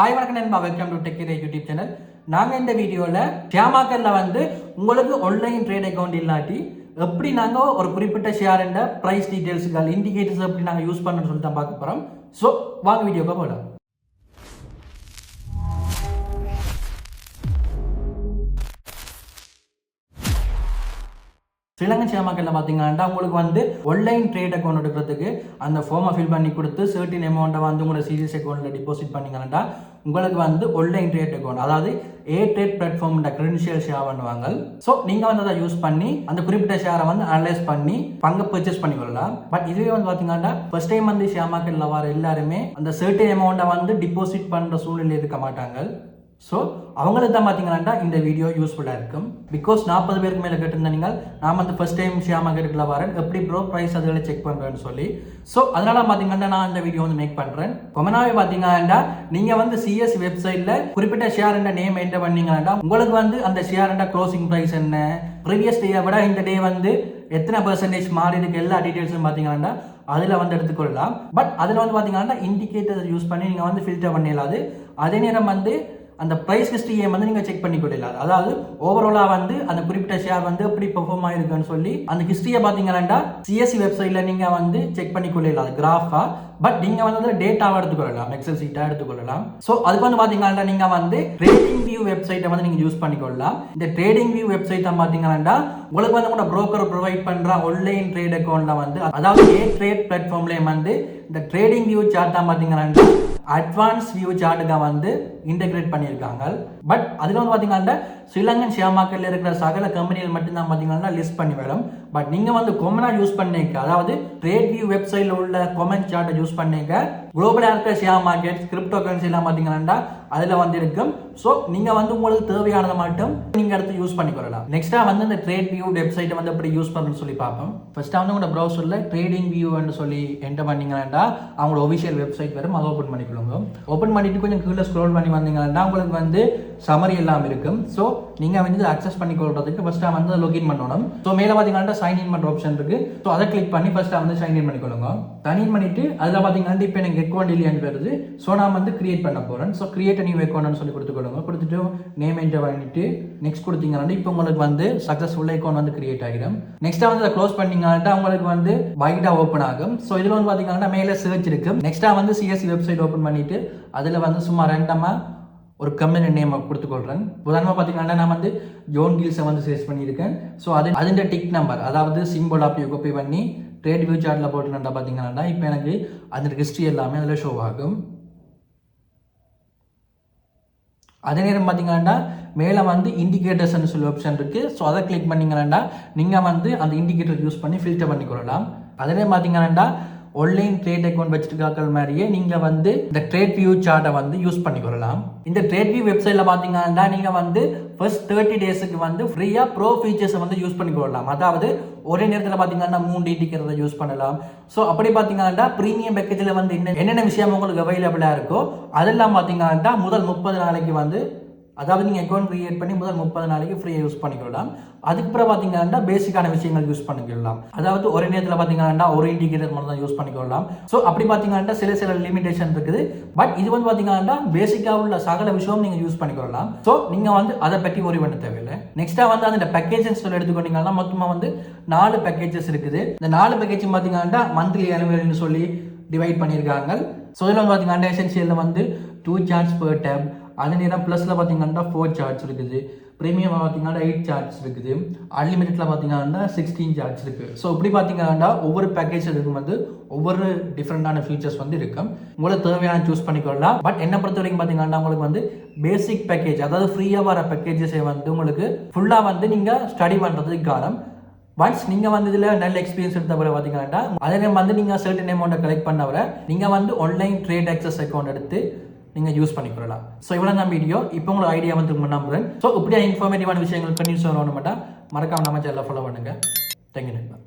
Hi வணக்கம் நண்பா, welcome to tech YouTube channel. நாங்கள் இந்த வீடியோவில் ஷேர் மார்க்கெட்டில் உங்களுக்கு ஆன்லைன் ட்ரேட் அக்கௌண்ட் இல்லாட்டி எப்படி நாங்கள் ஒரு குறிப்பிட்ட ஷேர் ப்ரைஸ் டீட்டெயில்ஸுகள் இண்டிகேட்டர்ஸ் எப்படி நாங்கள் யூஸ் பண்ணணும்னு சொல்லி தான் பார்க்க போகிறோம். ஸோ வாங்க வீடியோக்கு போகலாம். ஸ்ரீலங்கன் ஷேர் மார்க்கெட்டில் பார்த்தீங்கன்னா உங்களுக்கு ஆன்லைன் ட்ரேட் அக்கௌண்ட் எடுக்கிறதுக்கு அந்த ஃபார்மை ஃபில் பண்ணி கொடுத்து சர்டின் அமௌண்ட்டை உங்களோட சீரியஸ் அக்கௌண்ட்டில் டிபாசிட் பண்ணிங்கன்னா உங்களுக்கு ஆன்லைன் ட்ரேட் அக்கௌண்ட், அதாவது ட்ரேட் பிளாட்ஃபார்ம் கிரெடென்ஷியல் ஷேர் பண்ணுவாங்க. ஸோ நீங்கள் அதை யூஸ் பண்ணி அந்த குறிப்பிட்ட ஷேரை அனலைஸ் பண்ணி பங்கை பர்ச்சேஸ் பண்ணிக்கொள்ளலாம். பட் இதுவே பார்த்தீங்கன்னா ஃபர்ஸ்ட் டைம் ஷேர் மார்க்கெட்டில் வர எல்லாருமே அந்த சர்டின் அமௌண்ட்டை டிபாசிட் பண்ணுற சூழ்நிலை இருக்க மாட்டாங்க. ஸோ அவங்களுக்கு தான் பார்த்தீங்கன்னா இந்த வீடியோ யூஸ்ஃபுல்லாக இருக்கும். பிகாஸ் 40 பேருக்கு மேலே கேட்டிருந்தீங்க, நான் ஃபர்ஸ்ட் டைம் ஷேர் மார்க்கெட்டுக்குள்ள வரேன், எப்படி ப்ரோ ப்ரைஸ் அதுகளை செக் பண்ணுறேன்னு சொல்லி. ஸோ அதனால பார்த்தீங்கன்னா நான் இந்த வீடியோ மேக் பண்ணுறேன். கொமனாவே பார்த்தீங்கன்னா நீங்கள் சிஎஸ் வெப்சைட்டில் குறிப்பிட்ட ஷேர் நேம் என்டர் பண்ணீங்கன்னா உங்களுக்கு அந்த ஷேர் க்ளோசிங் ப்ரைஸ் என்ன, ப்ரீவியஸ் டேயை விட இந்த டே எத்தனை பெர்சன்டேஜ் மாறி இருக்கு, எல்லா டீட்டெயில்ஸும் பார்த்தீங்கன்னா அதில் எடுத்துக்கொள்ளலாம். பட் அதில் பார்த்தீங்கன்னா இண்டிகேட்டர் யூஸ் பண்ணி நீங்கள் ஃபில்டர் பண்ணிடலாது. அதே நேரம் அந்த ப்ரைஸ் ஹிஸ்ட்ரியை நீங்கள் செக் பண்ணி கொள்ளலாம். அதாவது ஓவராலாக அந்த குறிப்பிட்ட ஷேர் எப்படி பெர்ஃபார்ம் ஆயிருக்குன்னு சொல்லி அந்த ஹிஸ்ட்ரியை பார்த்தீங்கன்னா சிஎஸ்சி வெப்சைட்ல நீங்கள் செக் பண்ணி கொள்ளலாம், அது கிராஃபா. பட் நீங்கள் டேட்டாவை எடுத்துக்கொள்ளலாம், எக்ஸல் சீட்டாக எடுத்துக்கொள்ளலாம். ஸோ அதுக்கு பார்த்தீங்கன்னா நீங்கள் ட்ரேடிங் வியூ வெப்சைட்டை நீங்கள் யூஸ் பண்ணிக்கொள்ளலாம். இந்த ட்ரேடிங் வியூ வெப்சைட் பார்த்தீங்கன்னா உங்களுக்கு உங்களோட புரோக்கர் ப்ரொவைட் பண்ணுற ஆன்லைன் ட்ரேட் அக்கௌண்ட்ல அதாவது ட்ரேட் பிளாட்ஃபார்ம்லேயே இந்த ட்ரேடிங் வியூ சார்ட் தான் பார்த்தீங்கன்னா அட்வான்ஸ் வியூ சார்ட்டுக்கு இன்டெகிரேட் பண்ணியிருக்காங்க. பட் அதில் பார்த்தீங்கன்னா ஸ்ரீலங்கன் ஷேர் மார்க்கெட்டில் இருக்கிற சகல கம்பெனிகள் மட்டும்தான் பார்த்தீங்கன்னா லிஸ்ட் பண்ணி வரும். பட் நீங்கள் கொமனாக யூஸ் பண்ணிக்க, அதாவது ட்ரேட் வியூ வெப்சைட்டில் உள்ள கொமெண்ட் சார்ட்டை யூஸ் பண்ணிக்க குளோபலாக இருக்கிற ஷேர் மார்க்கெட் கிரிப்டோ கரன்சிலாம் பார்த்தீங்கன்னா அதில் இருக்கும். ஸோ நீங்கள் உங்களுக்கு தேவையானதை மட்டும் நீங்கள் எடுத்து யூஸ் பண்ணிக்கொள்ளலாம். நெக்ஸ்ட்டாக இந்த ட்ரேட் வியூ வெப்சைட்டை எப்படி யூஸ் பண்ணணும்னு சொல்லி பார்ப்போம். ஃபர்ஸ்ட்டாக உங்களோட ப்ரௌசரில் ட்ரேடிங் வியூன்னு சொல்லி என்டர் பண்ணிங்கன்னா அவங்களோட ஒஃபிஷியல் வெப்சைட் வரும், அதை ஓப்பன் பண்ணிக்கொள்ளுங்க. ஓப்பன் பண்ணிட்டு கொஞ்சம் கீழே ஸ்க்ரோல் பண்ணி வந்தீங்கன்னா உங்களுக்கு சமரி எல்லாம் இருக்கும். ஸோ நீங்கள் அக்சஸ் பண்ணிக்கொள்றதுக்கு ஃபர்ஸ்ட்டாக லொகின் பண்ணணும். ஸோ மேலே பார்த்தீங்கன்னா சைன் இன் பண்ணுற ஆப்ஷன் இருக்கு. ஸோ அதை கிளிக் பண்ணி ஃபர்ஸ்ட்டாக சைன் இன் பண்ணிக்கொள்ளுங்க. சைன் இன் பண்ணிட்டு அதில் பார்த்தீங்கன்னா இப்போ எனக்கு அக்கௌண்ட் இல்லையான்னு வருது. ஸோ நான் கிரியேட் பண்ண போகிறேன். ஸோ கிரியேட் நியூ அக்கௌண்ட்னு சொல்லி கொடுத்துக்கொள்ளுங்க. கொடுத்துட்டு நேம் என்டர் பண்ணிட்டு நெக்ஸ்ட் கொடுத்தீங்கன்னா இப்போ உங்களுக்கு சக்ஸஸ்ஃபுல்லாக அக்கௌண்ட் கிரியேட் ஆகிடும். நெக்ஸ்ட்டாக அதை க்ளோஸ் பண்ணீங்கன்னா உங்களுக்கு வைடா ஓப்பன் ஆகும். ஸோ இதில் பார்த்தீங்கன்னா மேலே சர்ச் இருக்கு. நெக்ஸ்ட்டாக சிஎஸ்சி வெப்சைட் ஓப்பன் பண்ணிட்டு அதில் சும்மா ரேண்டமாக ஒரு கம்பெனி நேம் கொடுத்துக்கொள்கிறேன். உதாரணமாக பார்த்தீங்கன்னா நான் ஜோன் கீல்ஸை சர்ச் பண்ணியிருக்கேன். ஸோ அதில் டிக் நம்பர், அதாவது சிம்பிள் ஆப் காப்பி பண்ணி ட்ரேட் வியூ சார்ட்டில் போட்டுனா பார்த்தீங்கன்னா இப்போ எனக்கு அதோட ஹிஸ்ட்ரி எல்லாமே அதில் ஷோ ஆகும். அதே நேரம் பார்த்தீங்கன்னா மேலே இண்டிகேட்டர்ஸ்னு சொல்லி ஆப்ஷன் இருக்குது. ஸோ அதை கிளிக் பண்ணிங்கன்னா நீங்கள் அந்த இண்டிகேட்டர் யூஸ் பண்ணி ஃபில்டர் பண்ணிக்கொள்ளலாம். அதே பார்த்தீங்கன்னா ஆன்லைன் ட்ரேட் அக்கௌண்ட் வச்சிருக்காக்கள் மாதிரியே நீங்கள் இந்த ட்ரேட் வியூ சார்ட்டை யூஸ் பண்ணிக்கொள்ளலாம். இந்த ட்ரேட் வியூ வெப்சைட்டில் பார்த்தீங்கன்னா நீங்கள் ஃபர்ஸ்ட் 30 டேஸுக்கு ஃப்ரீயாக ப்ரோ ஃபீச்சர்ஸை யூஸ் பண்ணிக்கொள்ளலாம். அதாவது ஒரே நேரத்தில் பார்த்தீங்கன்னா 3 இண்டிகேட்டரை யூஸ் பண்ணலாம். ஸோ அப்படி பார்த்தீங்கன்னா ப்ரீமியம் பேக்கேஜில் என்னென்ன விஷயம் உங்களுக்கு அவைலபிளாக இருக்கோ அதெல்லாம் பார்த்தீங்கன்னா முதல் 30 நாளைக்கு அதாவது நீங்கள் அக்கௌண்ட் கிரியேட் பண்ணி முதல் 30 நாளைக்கு ஃப்ரீயாக யூஸ் பண்ணிக்கலாம். அதுக்கப்புறம் பார்த்தீங்கன்னா பேசிக்கான விஷயங்கள் யூஸ் பண்ணிக்கலாம். அதாவது ஒரே நேரத்தில் பார்த்தீங்கன்னா ஒரு இண்டிகேட்டர் மட்டும் தான் யூஸ் பண்ணிக்கலாம். ஸோ அப்படி பார்த்தீங்கன்னா சில லிமிடேஷன் இருக்குது. பட் இது பார்த்தீங்கன்னா பேசிக்காக உள்ள சகல விஷயம் நீங்கள் யூஸ் பண்ணிக்கலாம். ஸோ நீங்கள் அதை பற்றி ஒரு பண்ண தேவையில்லை. நெக்ஸ்ட்டாக அந்த பேக்கேஜஸ் சொல்லி எடுத்துக்கிட்டீங்கன்னா மொத்தமாக 4 பேக்கேஜஸ் இருக்குது. இந்த 4 பேக்கேஜ் பார்த்தீங்கன்னா மந்த்லி அனுவல்னு சொல்லி டிவைட் பண்ணியிருக்காங்க. ஸோ இதில் பார்த்தீங்கன்னா எசென்ஷியலில் 2 சார்ஜ் பெர் டேப், அதே நேரம் ப்ளஸில் பார்த்தீங்கன்னா 4 சார்ஜ் இருக்குது, ப்ரீமியம் பார்த்தீங்கன்னா 8 சார்ஜ் இருக்குது, அன்லிமிட்டடில் பார்த்தீங்கன்னா 16 சார்ஜ் இருக்குது. ஸோ இப்படி பார்த்தீங்கன்னா ஒவ்வொரு பேக்கேஜ் இதுக்கு ஒவ்வொரு டிஃப்ரெண்டான ஃபீச்சர்ஸ் இருக்கும். உங்களுக்கு தேவையான சூஸ் பண்ணிக்கொள்ளலாம். பட் என்ன பொறுத்த வரைக்கும் பார்த்தீங்கன்னா உங்களுக்கு பேசிக் பேக்கேஜ், அதாவது ஃப்ரீயாக வர பேக்கேஜஸை உங்களுக்கு ஃபுல்லாக நீங்கள் ஸ்டடி பண்ணுறதுக்கு காரணம். ஒன்ஸ் நீங்கள் இதில் நல்ல எக்ஸ்பீரியன்ஸ் எடுத்த பிறகு பார்த்தீங்கன்னா அதே நேரம் நீங்கள் சர்டன் அமௌண்ட்டை கலெக்ட் பண்ண வர நீங்கள் ஆன்லைன் ட்ரேட் ஆக்சஸ் அக்கௌண்ட் எடுத்து நீங்கள் யூஸ் பண்ணிக்கலாம். ஸோ இவ்வளோ தான் வீடியோ. இப்போ உங்களுக்கு ஐடியா நம்புறேன். ஸோ இப்படியா இன்ஃபார்மேட்டிவான விஷயங்கள் கண்டினியூஸ் வரணும் மாட்டா மறக்காம நம்ம சேனலை ஃபாலோ பண்ணுங்கள். தேங்க்யூ நண்பா.